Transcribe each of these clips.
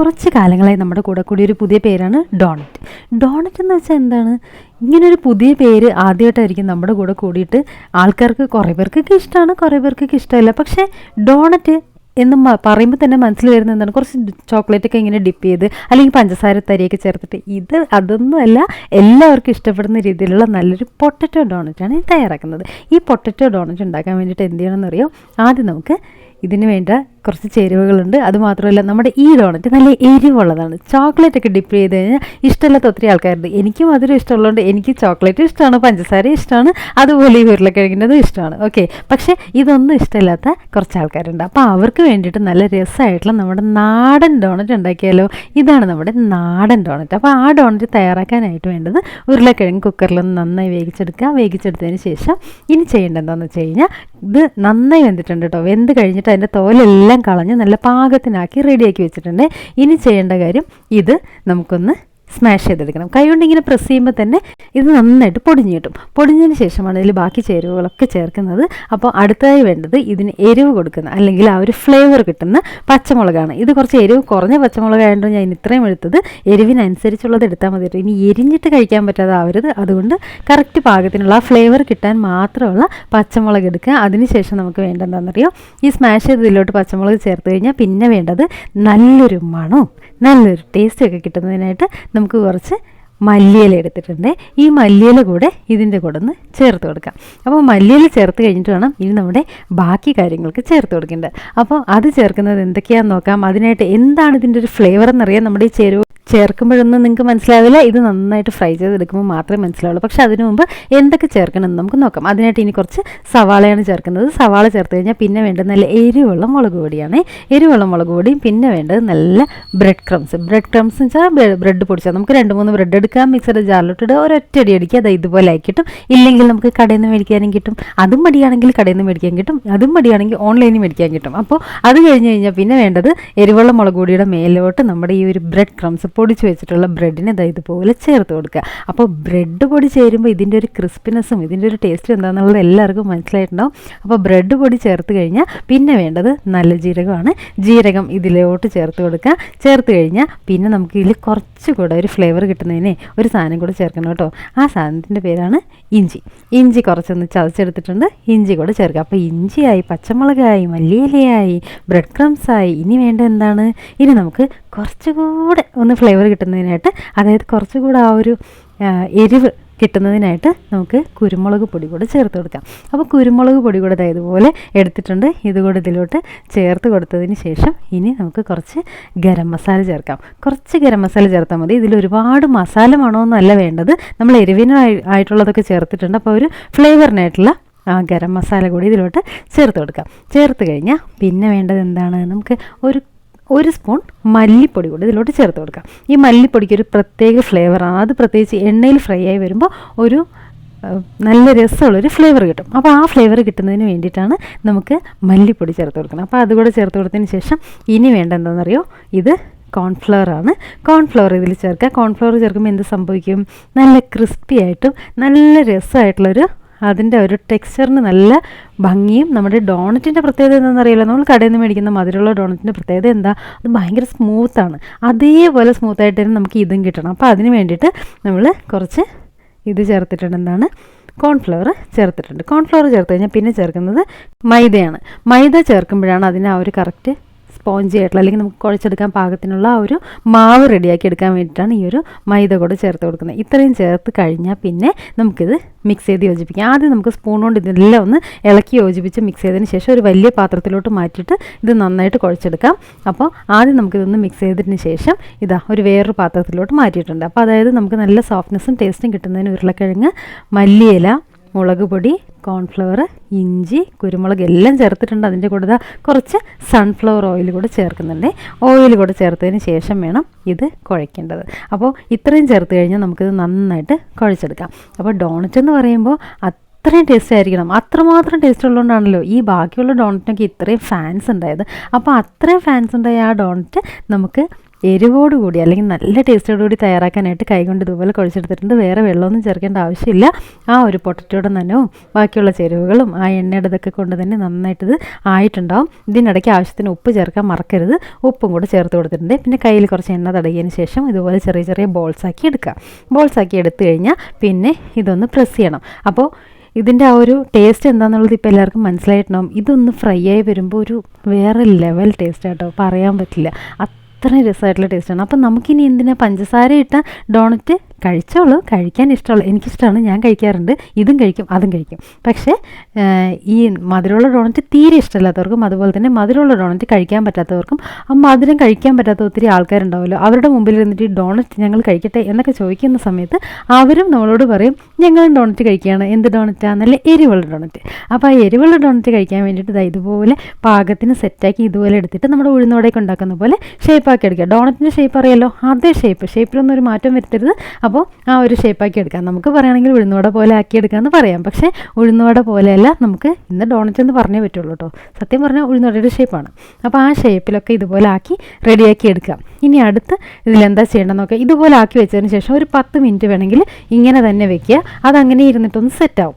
കുറച്ച് കാലങ്ങളായി നമ്മുടെ കൂടെ കൂടിയൊരു പുതിയ പേരാണ് ഡോണറ്റ്. ഡോണറ്റ് എന്ന് വെച്ചാൽ എന്താണ്? ഇങ്ങനൊരു പുതിയ പേര് ആദ്യമായിട്ടായിരിക്കും നമ്മുടെ കൂടെ കൂടിയിട്ട് ആൾക്കാർക്ക് കുറേ പേർക്കൊക്കെ ഇഷ്ടമാണ്, കുറേ പേർക്കൊക്കെ ഇഷ്ടമല്ല. പക്ഷേ ഡോണറ്റ് എന്ന് പറയുമ്പോൾ തന്നെ മനസ്സിൽ വരുന്നത് എന്താണ്? കുറച്ച് ചോക്ലേറ്റൊക്കെ ഇങ്ങനെ ഡിപ്പ് ചെയ്ത് അല്ലെങ്കിൽ പഞ്ചസാര തരിയൊക്കെ ചേർത്തിട്ട് അതൊന്നുമല്ല, എല്ലാവർക്കും ഇഷ്ടപ്പെടുന്ന രീതിയിലുള്ള നല്ലൊരു പൊട്ടറ്റോ ഡോണറ്റാണ് തയ്യാറാക്കുന്നത്. ഈ പൊട്ടറ്റോ ഡോണറ്റ് ഉണ്ടാക്കാൻ വേണ്ടിയിട്ട് എന്ത് ചെയ്യണമെന്നറിയോ? ആദ്യം നമുക്ക് ഇതിന് വേണ്ട കുറച്ച് ചേരുവകളുണ്ട്. അതുമാത്രമല്ല, നമ്മുടെ ഈ ഡോണറ്റ് നല്ല എരിവുള്ളതാണ്. ചോക്ലേറ്റൊക്കെ ഡിപ്പ് ചെയ്ത് കഴിഞ്ഞാൽ ഇഷ്ടമില്ലാത്ത ഒത്തിരി ആൾക്കാരുണ്ട്. എനിക്ക് മധുരം ഇഷ്ടമുള്ളതുകൊണ്ട് എനിക്ക് ചോക്ലേറ്റ് ഇഷ്ടമാണ്, പഞ്ചസാര ഇഷ്ടമാണ്, അതുപോലെ ഈ ഉരുളക്കിഴങ്ങിൻ്റെതും ഇഷ്ടമാണ്. ഓക്കെ, പക്ഷേ ഇതൊന്നും ഇഷ്ടമില്ലാത്ത കുറച്ച് ആൾക്കാരുണ്ട്. അപ്പോൾ അവർക്ക് വേണ്ടിയിട്ട് നല്ല രസമായിട്ടുള്ള നമ്മുടെ നാടൻ ഡോണറ്റ് ഉണ്ടാക്കിയാലോ? ഇതാണ് നമ്മുടെ നാടൻ ഡോണറ്റ്. അപ്പോൾ ആ ഡോണറ്റ് തയ്യാറാക്കാനായിട്ട് വേണ്ടത് ഉരുളക്കിഴങ്ങ് കുക്കറിലൊന്ന് നന്നായി വേവിച്ചെടുക്കുക. വേവിച്ചെടുത്തതിന് ശേഷം ഇനി ചെയ്യേണ്ടത് എന്താണെന്ന് വെച്ച് കഴിഞ്ഞാൽ, ഇത് നന്നായി വെന്തിട്ടുണ്ട് കേട്ടോ. വെന്ത് കഴിഞ്ഞിട്ട് അതിൻ്റെ തോലെല്ലാം കളഞ്ഞ് നല്ല പാകത്തിനാക്കി റെഡിയാക്കി വെച്ചിട്ടുണ്ട്. ഇനി ചെയ്യേണ്ട കാര്യം, ഇത് നമുക്കൊന്ന് സ്മാഷ് ചെയ്തെടുക്കണം. കൈകൊണ്ട് ഇങ്ങനെ പ്രസ് ചെയ്യുമ്പോൾ തന്നെ ഇത് നന്നായിട്ട് പൊടിഞ്ഞ് കിട്ടും. പൊടിഞ്ഞതിന് ശേഷമാണ് ഇതിൽ ബാക്കി ചേരുവകളൊക്കെ ചേർക്കുന്നത്. അപ്പോൾ അടുത്തതായി വേണ്ടത് ഇതിന് എരിവ് കൊടുക്കുന്ന, അല്ലെങ്കിൽ ആ ഒരു ഫ്ലേവർ കിട്ടുന്ന പച്ചമുളകാണ്. ഇത് കുറച്ച് എരിവ് കുറഞ്ഞ പച്ചമുളകായതുകൊണ്ട് ഞാൻ ഇത്രയും എടുത്തത്. എരിവിനനുസരിച്ചുള്ളത് എടുത്താൽ മതി. ഇനി എരിഞ്ഞിട്ട് കഴിക്കാൻ പറ്റാതെ ആവരുത്. അതുകൊണ്ട് കറക്റ്റ് പാകത്തിനുള്ള ആ ഫ്ലേവർ കിട്ടാൻ മാത്രമുള്ള പച്ചമുളക് എടുക്കുക. അതിനുശേഷം നമുക്ക് വേണ്ടതെന്താണെന്നറിയോ? ഈ സ്മാഷ് ചെയ്തതിലോട്ട് പച്ചമുളക് ചേർത്ത് കഴിഞ്ഞാൽ പിന്നെ വേണ്ടത് നല്ലൊരു മണവും നല്ലൊരു ടേസ്റ്റൊക്കെ കിട്ടുന്നതിനായിട്ട് നമുക്ക് കുറച്ച് മല്ലിയില എടുത്തിട്ടുണ്ട്. ഈ മല്ലിയില കൂടെ ഇതിൻ്റെ കൂടെ ഒന്ന് ചേർത്ത് കൊടുക്കാം. അപ്പോൾ മല്ലിയില ചേർത്ത് കഴിഞ്ഞിട്ട് വേണം ഇനി നമ്മുടെ ബാക്കി കാര്യങ്ങൾക്ക് ചേർത്ത് കൊടുക്കേണ്ടത്. അപ്പോൾ അത് ചേർക്കുന്നത് എന്തൊക്കെയാണെന്ന് നോക്കാം. അതിനായിട്ട് എന്താണ് ഇതിൻ്റെ ഒരു ഫ്ലേവർ എന്നറിയാൻ നമ്മുടെ ഈ ചേരുവ ചേർക്കുമ്പോഴൊന്നും നിങ്ങൾക്ക് മനസ്സിലാവില്ല. ഇത് നന്നായിട്ട് ഫ്രൈ ചെയ്തെടുക്കുമ്പോൾ മാത്രമേ മനസ്സിലാവുള്ളൂ. പക്ഷേ അതിനു മുമ്പ് എന്തൊക്കെ ചേർക്കണമെന്ന് നമുക്ക് നോക്കാം. അതിനായിട്ട് ഇനി കുറച്ച് സവാളയാണ് ചേർക്കുന്നത്. സവാള ചേർത്ത് കഴിഞ്ഞാൽ പിന്നെ വേണ്ടത് നല്ല എരിവുള്ള മുളക് പൊടിയാണ്. എരിവുള്ള മുളക് പൊടിയും പിന്നെ വേണ്ടത് നല്ല ബ്രെഡ് ക്രംസ്. ബ്രെഡ് ക്രംസ് എന്ന് വെച്ചാൽ ബ്രെഡ് പൊടിച്ചാൽ നമുക്ക് 2-3 ബ്രെഡ് എടുക്കാം. മിക്സഡ് ജാറിലോട്ടിട്ട് ഒരൊറ്റടി അടിക്കുക. അത് ഇതുപോലെ ആയി കിട്ടും. ഇല്ലെങ്കിൽ നമുക്ക് കടയിൽ നിന്ന് മേടിക്കാനും കിട്ടും. അതും മടിയാണെങ്കിൽ കടയിൽ നിന്ന് മേടിക്കാൻ കിട്ടും. അതും മടിയാണെങ്കിൽ ഓൺലൈനിൽ മേടിക്കാൻ കിട്ടും. അപ്പോൾ അത് കഴിഞ്ഞ് കഴിഞ്ഞാൽ പിന്നെ വേണ്ടത് എരിവുള്ള മുളക് പൊടിയുടെ മേലോട്ട് നമ്മുടെ ഈ ഒരു ബ്രെഡ് ക്രംസ് പൊടിച്ച് വെച്ചിട്ടുള്ള ബ്രെഡിനെ ഇതുപോലെ ചേർത്ത് കൊടുക്കുക. അപ്പോൾ ബ്രെഡ് പൊടി ചേരുമ്പോൾ ഇതിൻ്റെ ഒരു ക്രിസ്പിനെസ്സും ഇതിൻ്റെ ഒരു ടേസ്റ്റും എന്താണെന്നുള്ളത് എല്ലാവർക്കും മനസ്സിലായിട്ടുണ്ടാവും. അപ്പോൾ ബ്രെഡ് പൊടി ചേർത്ത് കഴിഞ്ഞാൽ പിന്നെ വേണ്ടത് നല്ല ജീരകമാണ്. ജീരകം ഇതിലോട്ട് ചേർത്ത് കൊടുക്കുക. ചേർത്ത് കഴിഞ്ഞാൽ പിന്നെ നമുക്ക് ഇതിൽ കുറച്ചുകൂടെ ഒരു ഫ്ലേവർ കിട്ടുന്നതിന് ഒരു സാധനം കൂടെ ചേർക്കണം കേട്ടോ. ആ സാധനത്തിൻ്റെ പേരാണ് ഇഞ്ചി. ഇഞ്ചി കുറച്ചൊന്ന് ചതച്ചെടുത്തിട്ടുണ്ട്. ഇഞ്ചി കൂടെ ചേർക്കുക. അപ്പോൾ ഇഞ്ചിയായി, പച്ചമുളകായി, മല്ലിയിലയായി, ബ്രെഡ് ക്രംസായി. ഇനി വേണ്ട എന്താണ്? ഇനി നമുക്ക് കുറച്ചുകൂടെ ഒന്ന് ഫ്ലേവർ കിട്ടുന്നതിനായിട്ട്, അതായത് കുറച്ചുകൂടെ ആ ഒരു എരിവ് കിട്ടുന്നതിനായിട്ട് നമുക്ക് കുരുമുളക് പൊടി കൂടെ ചേർത്ത് കൊടുക്കാം. അപ്പോൾ കുരുമുളക് പൊടി കൂടെ ഇതുപോലെ എടുത്തിട്ടുണ്ട്. ഇതുകൂടെ ഇതിലോട്ട് ചേർത്ത് കൊടുത്തതിന് ശേഷം ഇനി നമുക്ക് കുറച്ച് ഗരം മസാല ചേർക്കാം. കുറച്ച് ഗരം മസാല ചേർത്താൽ മതി. ഇതിൽ ഒരുപാട് മസാല മണമൊന്നുമല്ല വേണ്ടത്. നമ്മൾ എരിവിനായിട്ടുള്ളതൊക്കെ ചേർത്തിട്ടുണ്ട്. അപ്പോൾ ഒരു ഫ്ലേവറിനായിട്ടുള്ള ഗരം മസാല കൂടി ഇതിലോട്ട് ചേർത്ത് കൊടുക്കാം. ചേർത്ത് കഴിഞ്ഞാൽ പിന്നെ വേണ്ടത് എന്താണ്? നമുക്ക് ഒരു സ്പൂൺ മല്ലിപ്പൊടി കൂടി ഇതിലോട്ട് ചേർത്ത് കൊടുക്കാം. ഈ മല്ലിപ്പൊടിക്ക് ഒരു പ്രത്യേക ഫ്ലേവറാണ്. അത് പ്രത്യേകിച്ച് എണ്ണയിൽ ഫ്രൈ ആയി വരുമ്പോൾ ഒരു നല്ല രസമുള്ളൊരു ഫ്ലേവർ കിട്ടും. അപ്പോൾ ആ ഫ്ലേവർ കിട്ടുന്നതിന് വേണ്ടിയിട്ടാണ് നമുക്ക് മല്ലിപ്പൊടി ചേർത്ത് കൊടുക്കുന്നത്. അപ്പോൾ അതുകൂടെ ചേർത്ത് കൊടുത്തതിന് ശേഷം ഇനി വേണ്ട എന്താണെന്നറിയോ? ഇത് കോൺഫ്ലവർ ആണ്. കോൺഫ്ലവർ ഇതിൽ ചേർക്കുക. കോൺഫ്ലവർ ചേർക്കുമ്പോൾ എന്ത് സംഭവിക്കും? നല്ല ക്രിസ്പി ആയിട്ടും നല്ല രസമായിട്ടുള്ളൊരു, അതിൻ്റെ ഒരു ടെക്സ്ചറിന് നല്ല ഭംഗിയും. നമ്മുടെ ഡോണറ്റിൻ്റെ പ്രത്യേകത എന്താണെന്നറിയില്ല. നമ്മൾ കടയിൽ നിന്ന് മേടിക്കുന്ന മധുരമുള്ള ഡോണറ്റിൻ്റെ പ്രത്യേകത എന്താ? അത് ഭയങ്കര സ്മൂത്താണ്. അതേപോലെ സ്മൂത്തായിട്ട് തന്നെ നമുക്ക് ഇതും കിട്ടണം. അപ്പോൾ അതിന് വേണ്ടിയിട്ട് നമ്മൾ കുറച്ച് ഇത് ചേർത്തിട്ടുണ്ട്. എന്താണ്? കോൺഫ്ലവർ ചേർത്തിട്ടുണ്ട്. കോൺഫ്ലവർ ചേർത്ത് കഴിഞ്ഞാൽ പിന്നെ ചേർക്കുന്നത് മൈദയാണ്. മൈദ ചേർക്കുമ്പോഴാണ് അതിന് ആ ഒരു കറക്റ്റ് സ്പോഞ്ചി ആയിട്ടുള്ള, അല്ലെങ്കിൽ നമുക്ക് കുഴച്ചെടുക്കാൻ പാകത്തിനുള്ള ആ ഒരു മാവ് റെഡിയാക്കി എടുക്കാൻ വേണ്ടിയിട്ടാണ് ഈ ഒരു മൈദ കൂടെ ചേർത്ത് കൊടുക്കുന്നത്. ഇത്രയും ചേർത്ത് കഴിഞ്ഞാൽ പിന്നെ നമുക്കിത് മിക്സ് ചെയ്ത് യോജിപ്പിക്കാം. ആദ്യം നമുക്ക് സ്പൂൺ കൊണ്ട് ഇതെല്ലാം ഒന്ന് ഇളക്കി യോജിപ്പിച്ച് മിക്സ് ചെയ്തതിന് ശേഷം ഒരു വലിയ പാത്രത്തിലോട്ട് മാറ്റിയിട്ട് ഇത് നന്നായിട്ട് കുഴച്ചെടുക്കാം. അപ്പോൾ ആദ്യം നമുക്കിതൊന്ന് മിക്സ് ചെയ്തതിന് ശേഷം ഒരു വേറൊരു പാത്രത്തിലോട്ട് മാറ്റിയിട്ടുണ്ട്. അപ്പോൾ അതായത് നമുക്ക് നല്ല സോഫ്റ്റ്നെസ്സും ടേസ്റ്റും കിട്ടുന്നതിന് ഉരുളക്കിഴങ്ങ്, മല്ലിയില, മുളക് പൊടി, കോൺഫ്ലവർ, ഇഞ്ചി, കുരുമുളക് എല്ലാം ചേർത്തിട്ടുണ്ട്. അതിൻ്റെ കൂടെ കുറച്ച് സൺഫ്ലവർ ഓയിൽ കൂടെ ചേർക്കുന്നുണ്ട്. ഓയിൽ കൂടെ ചേർത്തതിന് ശേഷം വേണം ഇത് കുഴയ്ക്കേണ്ടത്. അപ്പോൾ ഇത്രയും ചേർത്ത് കഴിഞ്ഞാൽ നമുക്കിത് നന്നായിട്ട് കുഴച്ചെടുക്കാം. അപ്പോൾ ഡോണറ്റ് എന്ന് പറയുമ്പോൾ അത്രയും ടേസ്റ്റ് ആയിരിക്കണം. അത്രമാത്രം ടേസ്റ്റ് ഉള്ളതുകൊണ്ടാണല്ലോ ഈ ബാക്കിയുള്ള ഡോണറ്റിനൊക്കെ ഇത്രയും ഫാൻസ് ഉണ്ടായത്. അപ്പോൾ അത്രയും ഫാൻസ് ഉണ്ടായ ആ ഡോണറ്റ് നമുക്ക് എരിവോടുകൂടി അല്ലെങ്കിൽ നല്ല ടേസ്റ്റോടുകൂടി തയ്യാറാക്കാനായിട്ട് കൈകൊണ്ട് ഇതുപോലെ കുഴച്ചെടുത്തിട്ടുണ്ട്. വേറെ വെള്ളമൊന്നും ചേർക്കേണ്ട ആവശ്യമില്ല. ആ ഒരു പൊട്ടറ്റോയുടെ നനവും ബാക്കിയുള്ള ചേരുവകളും ആ എണ്ണയുടെ ഇതൊക്കെ കൊണ്ട് തന്നെ നന്നായിട്ടിത് ആയിട്ടുണ്ടാവും. ഇതിനിടയ്ക്ക് ആവശ്യത്തിന് ഉപ്പ് ചേർക്കാൻ മറക്കരുത്. ഉപ്പും കൂടെ ചേർത്ത് കൊടുത്തിട്ടുണ്ട്. പിന്നെ കയ്യിൽ കുറച്ച് എണ്ണ തടകിയതിന് ശേഷം ഇതുപോലെ ചെറിയ ചെറിയ ബോൾസാക്കി എടുക്കുക. ബോൾസാക്കി എടുത്തു കഴിഞ്ഞാൽ പിന്നെ ഇതൊന്ന് പ്രസ് ചെയ്യണം. അപ്പോൾ ഇതിൻ്റെ ആ ഒരു ടേസ്റ്റ് എന്താണെന്നുള്ളത് ഇപ്പോൾ എല്ലാവർക്കും മനസ്സിലായിട്ടുണ്ടാവും. ഇതൊന്ന് ഫ്രൈ ആയി വരുമ്പോൾ ഒരു വേറെ ലെവൽ ടേസ്റ്റ് ആട്ടോ, പറയാൻ പറ്റില്ല. അത്രയും രസമായിട്ടുള്ള ടേസ്റ്റാണ്. അപ്പം നമുക്കിനി എന്തിനാ പഞ്ചസാര ഇട്ട ഡോണറ്റ് കഴിച്ചോളൂ, കഴിക്കാൻ ഇഷ്ടമുള്ളൂ. എനിക്കിഷ്ടമാണ്, ഞാൻ കഴിക്കാറുണ്ട്. ഇതും കഴിക്കും അതും കഴിക്കും. പക്ഷേ ഈ മധുരമുള്ള ഡോണറ്റ് തീരെ ഇഷ്ടമില്ലാത്തവർക്കും അതുപോലെ തന്നെ മധുരമുള്ള ഡോണറ്റ് കഴിക്കാൻ പറ്റാത്തവർക്കും ആ മധുരം കഴിക്കാൻ പറ്റാത്ത ഒത്തിരി ആൾക്കാരുണ്ടാവുമല്ലോ, അവരുടെ മുമ്പിൽ ഇരുന്നിട്ട് ഈ ഡോണറ്റ് ഞങ്ങൾ കഴിക്കട്ടെ എന്നൊക്കെ ചോദിക്കുന്ന സമയത്ത് അവരും നമ്മളോട് പറയും ഞങ്ങളും ഡോണറ്റ് കഴിക്കുകയാണ്. എന്ത് ഡോണറ്റാണ്? നല്ല എരിവുള്ള ഡോണറ്റ്. അപ്പോൾ ആ എരിവുള്ള ഡോണറ്റ് കഴിക്കാൻ വേണ്ടിയിട്ട് ഇതുപോലെ പാകത്തിന് സെറ്റാക്കി ഇതുപോലെ എടുത്തിട്ട് നമ്മുടെ ഉഴുന്നോടൊക്കെ ഉണ്ടാക്കുന്ന പോലെ ഷേപ്പാക്കി എടുക്കുക. ഡോണറ്റിൻ്റെ ഷേപ്പ് അറിയാലോ, അതേ ഷേപ്പിലൊന്നും ഒരു മാറ്റം വരുത്തരുത്. അപ്പോൾ ആ ഒരു ഷേപ്പാക്കി എടുക്കാം. നമുക്ക് പറയുകയാണെങ്കിൽ ഉഴുന്നുവട പോലെ ആക്കിയെടുക്കാമെന്ന് പറയാം. പക്ഷേ ഉഴുന്നുവട പോലെയല്ല, നമുക്ക് ഇന്ന് ഡോണറ്റ് എന്ന് പറഞ്ഞേ പറ്റുള്ളൂ കേട്ടോ. സത്യം പറഞ്ഞാൽ ഉഴുന്നുവടയുടെ ഷേപ്പാണ്. അപ്പോൾ ആ ഷേപ്പിലൊക്കെ ഇതുപോലെ ആക്കി റെഡിയാക്കി എടുക്കാം. ഇനി അടുത്ത് ഇതിലെന്താ ചെയ്യേണ്ടതെന്ന് നോക്കാം. ഇതുപോലെ ആക്കി വെച്ചതിന് ശേഷം ഒരു 10 മിനിറ്റ് വേണമെങ്കിൽ ഇങ്ങനെ തന്നെ വെക്കുക. അതങ്ങനെ ഇരുന്നിട്ടൊന്ന് സെറ്റാവും.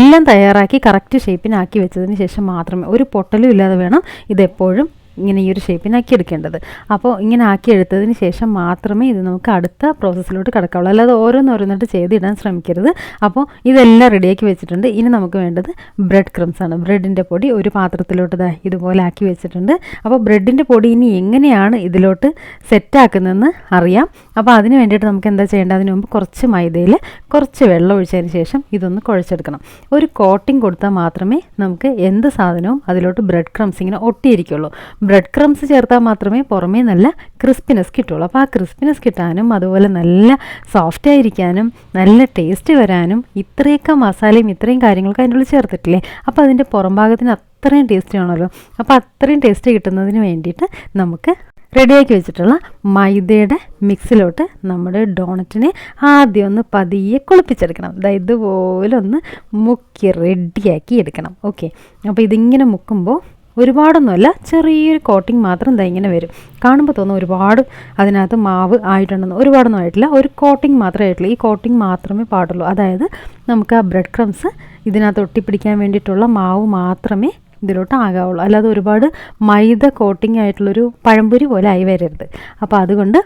എല്ലാം തയ്യാറാക്കി കറക്റ്റ് ഷേപ്പിനാക്കി വെച്ചതിന് ശേഷം മാത്രമേ, ഒരു പൊട്ടലും ഇല്ലാതെ വേണം ഇതെപ്പോഴും ഇങ്ങനെ ഈ ഒരു ഷേപ്പിനാക്കി എടുക്കേണ്ടത്. അപ്പോൾ ഇങ്ങനെ ആക്കി എടുത്തതിന് ശേഷം മാത്രമേ ഇത് നമുക്ക് അടുത്ത പ്രോസസ്സിലോട്ട് കിടക്കാവുള്ളൂ. അല്ലാതെ ഓരോന്നോരോന്നിട്ട് ചെയ്തിടാൻ ശ്രമിക്കരുത്. അപ്പോൾ ഇതെല്ലാം റെഡിയാക്കി വെച്ചിട്ടുണ്ട്. ഇനി നമുക്ക് വേണ്ടത് ബ്രെഡ് ക്രംസ് ആണ്. ബ്രെഡിൻ്റെ പൊടി ഒരു പാത്രത്തിലോട്ട് ഇതുപോലെ ആക്കി വെച്ചിട്ടുണ്ട്. അപ്പോൾ ബ്രെഡിൻ്റെ പൊടി ഇനി എങ്ങനെയാണ് ഇതിലോട്ട് സെറ്റാക്കുന്നതെന്ന് അറിയാം. അപ്പോൾ അതിന് വേണ്ടിയിട്ട് നമുക്ക് എന്താ ചെയ്യേണ്ടത്? അതിന് മുമ്പ് കുറച്ച് മൈദയിൽ കുറച്ച് വെള്ളം ഒഴിച്ചതിന് ശേഷം ഇതൊന്ന് കുഴച്ചെടുക്കണം. ഒരു കോട്ടിംഗ് കൊടുത്താൽ മാത്രമേ നമുക്ക് എന്ത് സാധനവും അതിലോട്ട് ബ്രെഡ് ക്രംസ് ഇങ്ങനെ ഒട്ടിയിരിക്കുള്ളൂ. ബ്രെഡ് ക്രംസ് ചേർത്താൽ മാത്രമേ പുറമേ നല്ല ക്രിസ്പിനെസ് കിട്ടുള്ളൂ. അപ്പോൾ ആ ക്രിസ്പിനെസ് കിട്ടാനും അതുപോലെ നല്ല സോഫ്റ്റ് ആയിരിക്കാനും നല്ല ടേസ്റ്റ് വരാനും ഇത്രയൊക്കെ മസാലയും ഇത്രയും കാര്യങ്ങളൊക്കെ അതിൻ്റെ ഉള്ളിൽ ചേർത്തിട്ടില്ലേ, അപ്പോൾ അതിൻ്റെ പുറം ഭാഗത്തിന് അത്രയും ടേസ്റ്റ് ആണല്ലോ. അപ്പോൾ അത്രയും ടേസ്റ്റ് കിട്ടുന്നതിന് വേണ്ടിയിട്ട് നമുക്ക് റെഡിയാക്കി വെച്ചിട്ടുള്ള മൈദയുടെ മിക്സിലോട്ട് നമ്മുടെ ഡോണറ്റിനെ ആദ്യം ഒന്ന് പതിയെ കുളിപ്പിച്ചെടുക്കണം. ഇതുപോലെ ഒന്ന് മുക്കി റെഡിയാക്കി എടുക്കണം. ഓക്കെ, അപ്പോൾ ഇതിങ്ങനെ മുക്കുമ്പോൾ ഒരുപാടൊന്നുമല്ല, ചെറിയൊരു കോട്ടിങ് മാത്രം ഇങ്ങനെ വരും. കാണുമ്പോൾ തോന്നും ഒരുപാട് അതിനകത്ത് മാവ് ആയിട്ടുണ്ടെന്ന്. ഒരുപാടൊന്നും ആയിട്ടില്ല, ഒരു കോട്ടിങ് മാത്രമേ ആയിട്ടുള്ളൂ. ഈ കോട്ടിങ് മാത്രമേ പാടുള്ളൂ. അതായത് നമുക്ക് ആ ബ്രെഡ് ക്രംസ് ഇതിനകത്ത് ഒട്ടിപ്പിടിക്കാൻ വേണ്ടിയിട്ടുള്ള മാവ് മാത്രമേ ഇതിലോട്ട് ആകാവുള്ളൂ. അല്ലാതെ ഒരുപാട് മൈദ കോട്ടിങ് ആയിട്ടുള്ളൊരു പഴംപൊരി പോലെ ആയി വരരുത്. അപ്പോൾ അതുകൊണ്ട്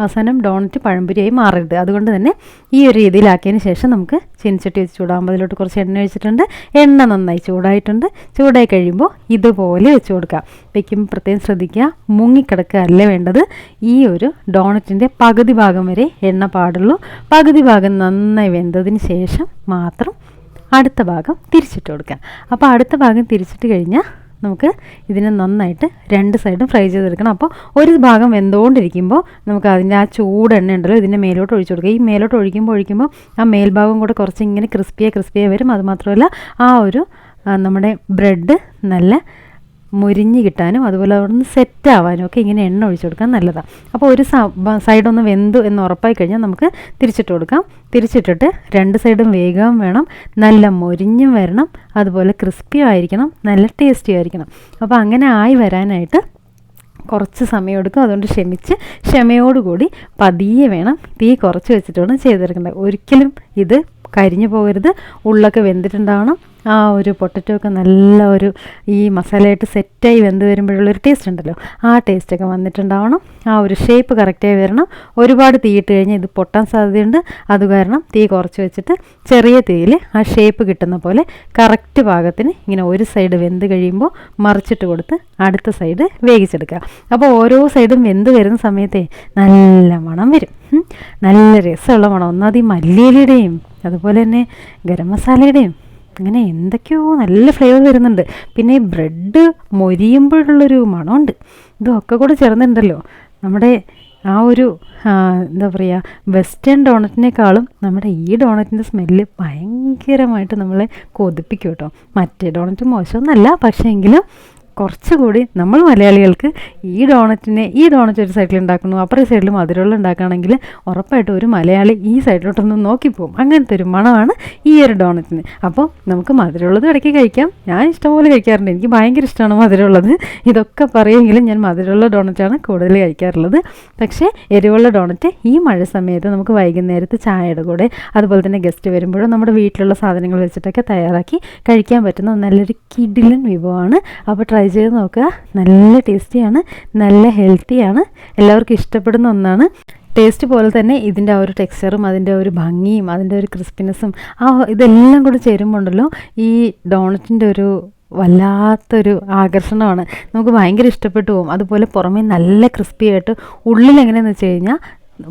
അവസാനം ഡോണറ്റ് പഴംപൊരിയായി മാറരുത്. അതുകൊണ്ട് തന്നെ ഈ ഒരു രീതിയിലാക്കിയതിന് ശേഷം നമുക്ക് ചീനച്ചട്ടി വെച്ച് ചൂടാകുമ്പോൾ അതിലോട്ട് കുറച്ച് എണ്ണ ഒഴിച്ചിട്ടുണ്ട്. എണ്ണ നന്നായി ചൂടായിട്ടുണ്ട്. ചൂടായി കഴിയുമ്പോൾ ഇതുപോലെ വെച്ച് കൊടുക്കാം. വയ്ക്കുമ്പോൾ പ്രത്യേകം ശ്രദ്ധിക്കുക, മുങ്ങിക്കിടക്കുക അല്ല വേണ്ടത്. ഈ ഒരു ഡോണറ്റിൻ്റെ പകുതി ഭാഗം വരെ എണ്ണ പാടുള്ളൂ. പകുതി ഭാഗം നന്നായി വെന്തതിന് ശേഷം മാത്രം അടുത്ത ഭാഗം തിരിച്ചിട്ട് കൊടുക്കാം. അപ്പോൾ അടുത്ത ഭാഗം തിരിച്ചിട്ട് കഴിഞ്ഞാൽ നമുക്ക് ഇതിനെ നന്നായിട്ട് രണ്ട് സൈഡും ഫ്രൈ ചെയ്തെടുക്കണം. അപ്പോൾ ഒരു ഭാഗം വെന്തുകൊണ്ടിരിക്കുമ്പോൾ നമുക്ക് അതിൻ്റെ ആ ചൂടെണ്ണ ഉണ്ടല്ലോ ഇതിൻ്റെ മേലോട്ട് ഒഴിച്ചു കൊടുക്കുക. ഈ മേലോട്ട് ഒഴിക്കുമ്പോൾ ആ മേൽഭാഗം കൂടെ കുറച്ച് ഇങ്ങനെ ക്രിസ്പിയായി വരും. അതുമാത്രമല്ല ആ ഒരു നമ്മുടെ ബ്രെഡ് നല്ല മുരിഞ്ഞ് കിട്ടാനും അതുപോലെ അവിടെ നിന്ന് സെറ്റാവാനും ഒക്കെ ഇങ്ങനെ എണ്ണ ഒഴിച്ചു കൊടുക്കാൻ നല്ലതാണ്. അപ്പോൾ ഒരു സൈഡൊന്ന് വെന്തു എന്ന് ഉറപ്പായി കഴിഞ്ഞാൽ നമുക്ക് തിരിച്ചിട്ട് കൊടുക്കാം. തിരിച്ചിട്ടിട്ട് രണ്ട് സൈഡും വേഗം വേണം, നല്ല മൊരിഞ്ഞും വരണം, അതുപോലെ ക്രിസ്പിയും ആയിരിക്കണം, നല്ല ടേസ്റ്റിയും ആയിരിക്കണം. അപ്പോൾ അങ്ങനെ ആയി വരാനായിട്ട് കുറച്ച് സമയം എടുക്കും. അതുകൊണ്ട് ക്ഷമയോടുകൂടി പതിയെ വേണം, തീ കുറച്ച് വെച്ചിട്ട് വേണം ചെയ്തെടുക്കേണ്ടത്. ഒരിക്കലും ഇത് കരിഞ്ഞു പോകരുത്. ഉള്ളൊക്കെ വെന്തിട്ടുണ്ടാവണം. ആ ഒരു പൊട്ടറ്റോ ഒക്കെ നല്ല ഒരു ഈ മസാലയായിട്ട് സെറ്റായി വെന്ത് വരുമ്പോഴുള്ളൊരു ടേസ്റ്റ് ഉണ്ടല്ലോ, ആ ടേസ്റ്റൊക്കെ വന്നിട്ടുണ്ടാവണം. ആ ഒരു ഷേപ്പ് കറക്റ്റായി വരണം. ഒരുപാട് തീയിട്ട് കഴിഞ്ഞാൽ ഇത് പൊട്ടാൻ സാധ്യതയുണ്ട്. അത് കാരണം തീ കുറച്ച് വെച്ചിട്ട് ചെറിയ തീയിൽ ആ ഷേപ്പ് കിട്ടുന്ന പോലെ കറക്റ്റ് പാകത്തിന് ഇങ്ങനെ ഒരു സൈഡ് വെന്ത് കഴിയുമ്പോൾ മറിച്ചിട്ട് കൊടുത്ത് അടുത്ത സൈഡ് വേവിച്ചെടുക്കുക. അപ്പോൾ ഓരോ സൈഡും വെന്ത് വരുന്ന സമയത്തേ നല്ല മണം വരും, നല്ല രസമുള്ള മണം. ഒന്നാമത് ഈ മല്ലിയിലയുടെയും അതുപോലെ തന്നെ ഗരം മസാലയുടെയും അങ്ങനെ എന്തൊക്കെയോ നല്ല ഫ്ലേവർ വരുന്നുണ്ട്. പിന്നെ ഈ ബ്രെഡ് മൊരിയുമ്പോഴുള്ളൊരു മണമുണ്ട്. ഇതൊക്കെ കൂടെ ചേർന്നിട്ടുണ്ടല്ലോ നമ്മുടെ ആ ഒരു എന്താ പറയുക, വെസ്റ്റേൺ ഡോണറ്റിനേക്കാളും നമ്മുടെ ഈ ഡോണറ്റിൻ്റെ സ്മെല്ല് ഭയങ്കരമായിട്ട് നമ്മളെ കൊതിപ്പിക്കും കേട്ടോ. മറ്റേ ഡോണറ്റ് മോശമൊന്നുമല്ല, പക്ഷേ എങ്കിലും കുറച്ചുകൂടി നമ്മൾ മലയാളികൾക്ക് ഈ ഡോണറ്റ് ഒരു സൈഡിൽ ഉണ്ടാക്കുന്നു, അപ്പുറത്തെ സൈഡിൽ മധുരമുള്ള ഉണ്ടാക്കുകയാണെങ്കിൽ ഉറപ്പായിട്ടും ഒരു മലയാളി ഈ സൈഡിലോട്ടൊന്ന് നോക്കിപ്പോവും. അങ്ങനത്തെ ഒരു മണമാണ് ഈ ഒരു ഡോണറ്റിന്. അപ്പോൾ നമുക്ക് മധുരമുള്ളത് ഇടയ്ക്ക് കഴിക്കാം. ഞാൻ ഇഷ്ടംപോലെ കഴിക്കാറുണ്ട്, എനിക്ക് ഭയങ്കര ഇഷ്ടമാണ് മധുരമുള്ളത്. ഇതൊക്കെ പറയുമെങ്കിലും ഞാൻ മധുരമുള്ള ഡോണറ്റാണ് കൂടുതൽ കഴിക്കാറുള്ളത്. പക്ഷേ എരിവുള്ള ഡോണറ്റ് ഈ മഴ സമയത്ത് നമുക്ക് വൈകുന്നേരത്ത് ചായയുടെ കൂടെ, അതുപോലെ തന്നെ ഗസ്റ്റ് വരുമ്പോഴും നമ്മുടെ വീട്ടിലുള്ള സാധനങ്ങൾ വെച്ചിട്ടൊക്കെ തയ്യാറാക്കി കഴിക്കാൻ പറ്റുന്ന നല്ലൊരു കിടിലൻ വിഭവമാണ്. അപ്പോൾ ട്രൈ ചെയ്ത് നോക്കുക. നല്ല ടേസ്റ്റിയാണ്, നല്ല ഹെൽത്തിയാണ്, എല്ലാവർക്കും ഇഷ്ടപ്പെടുന്ന ഒന്നാണ്. ടേസ്റ്റ് പോലെ തന്നെ ഇതിൻ്റെ ആ ഒരു ടെക്സ്ചറും അതിൻ്റെ ഒരു ഭംഗിയും അതിൻ്റെ ഒരു ക്രിസ്പിനെസ്സും ഇതെല്ലാം കൂടി ചേരുമ്പോണ്ടല്ലോ ഈ ഡോണറ്റിൻ്റെ ഒരു വല്ലാത്തൊരു ആകർഷണമാണ്. നമുക്ക് ഭയങ്കര ഇഷ്ടപ്പെട്ടു പോകും. അതുപോലെ പുറമേ നല്ല ക്രിസ്പി ആയിട്ട്, ഉള്ളിൽ എങ്ങനെയാണെന്ന് വെച്ച് കഴിഞ്ഞാൽ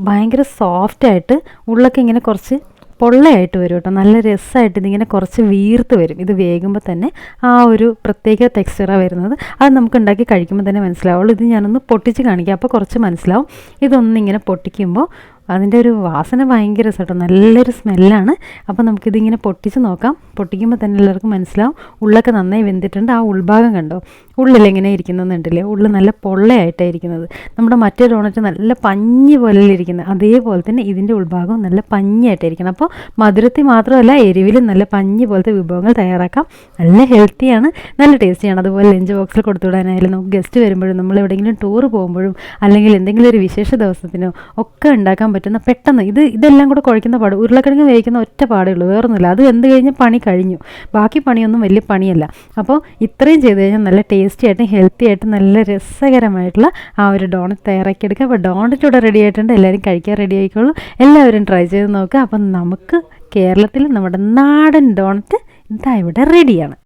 ഭയങ്കര സോഫ്റ്റായിട്ട്, ഉള്ളൊക്കെ ഇങ്ങനെ കുറച്ച് പൊള്ളയായിട്ട് വരും കേട്ടോ. നല്ല രസമായിട്ട് ഇതിങ്ങനെ കുറച്ച് വീർത്ത് വരും. ഇത് വേകുമ്പോൾ തന്നെ ആ ഒരു പ്രത്യേക ടെക്സ്ചറാണ് വരുന്നത്. അത് നമുക്ക് ഉണ്ടാക്കി കഴിക്കുമ്പോൾ തന്നെ മനസ്സിലാവുള്ളൂ. ഇത് ഞാനൊന്ന് പൊട്ടിച്ച് കാണിക്കാം, അപ്പോൾ കുറച്ച് മനസ്സിലാവും. ഇതൊന്നിങ്ങനെ പൊട്ടിക്കുമ്പോൾ അതിൻ്റെ ഒരു വാസന ഭയങ്കര രസമാട്ടോ, നല്ലൊരു സ്മെല്ലാണ്. അപ്പോൾ നമുക്കിതിങ്ങനെ പൊട്ടിച്ച് നോക്കാം. പൊട്ടിക്കുമ്പോൾ തന്നെ എല്ലാവർക്കും മനസ്സിലാവും ഉള്ളൊക്കെ നന്നായി വെന്തിട്ടുണ്ട്. ആ ഉൾഭാഗം കണ്ടോ, ഉള്ളിലെങ്ങനെ ഇരിക്കുന്നുണ്ടല്ലേ, ഉള്ളിൽ നല്ല പൊള്ളയായിട്ടാണ് ഇരിക്കുന്നത്. നമ്മുടെ മറ്റേ ഡോണറ്റ് നല്ല പഞ്ഞി പോലെ ഇരിക്കുന്നത്, അതേപോലെ തന്നെ ഇതിൻ്റെ ഉൾഭാഗം നല്ല പഞ്ഞിയായിട്ടായിരിക്കണം. അപ്പോൾ മധുരത്തിൽ മാത്രമല്ല എരിവിലും നല്ല പഞ്ഞി പോലത്തെ വിഭവങ്ങൾ തയ്യാറാക്കാം. നല്ല ഹെൽത്തിയാണ്, നല്ല ടേസ്റ്റിയാണ്. അതുപോലെ ലഞ്ച് ബോക്സിൽ കൊടുത്തുവിടാനായാലും നമുക്ക് ഗസ്റ്റ് വരുമ്പോഴും നമ്മൾ എവിടെയെങ്കിലും ടൂർ പോകുമ്പോഴും അല്ലെങ്കിൽ എന്തെങ്കിലും ഒരു വിശേഷ ദിവസത്തിനോ ഒക്കെ ഉണ്ടാക്കാൻ പറ്റുന്ന പെട്ടെന്ന് ഇതെല്ലാം കൂടെ കുഴയ്ക്കുന്ന പാട്. ഉരുളക്കിഴങ്ങ് വേവിക്കുന്ന ഒറ്റ പാടേ ഉള്ളൂ, വേറൊന്നുമില്ല. അത് വെന്ത് കഴിഞ്ഞ് പണി കഴിഞ്ഞു, ബാക്കി പണിയൊന്നും വലിയ പണിയല്ല. അപ്പോൾ ഇത്രയും ചെയ്ത് കഴിഞ്ഞാൽ നല്ല ടേസ്റ്റി ആയിട്ടും ഹെൽത്തി ആയിട്ടും നല്ല രസകരമായിട്ടുള്ള ആ ഒരു ഡോണറ്റ് തയ്യാറാക്കിയെടുക്കുക. അപ്പോൾ ഡോണറ്റ് ഇവിടെ റെഡി ആയിട്ടുണ്ട്, എല്ലാവരും കഴിക്കാൻ റെഡി ആയിക്കോളൂ. എല്ലാവരും ട്രൈ ചെയ്ത് നോക്കുക. അപ്പം നമുക്ക് കേരളത്തിൽ നമ്മുടെ നാടൻ ഡോണറ്റ് ഇതാ ഇവിടെ റെഡിയാണ്.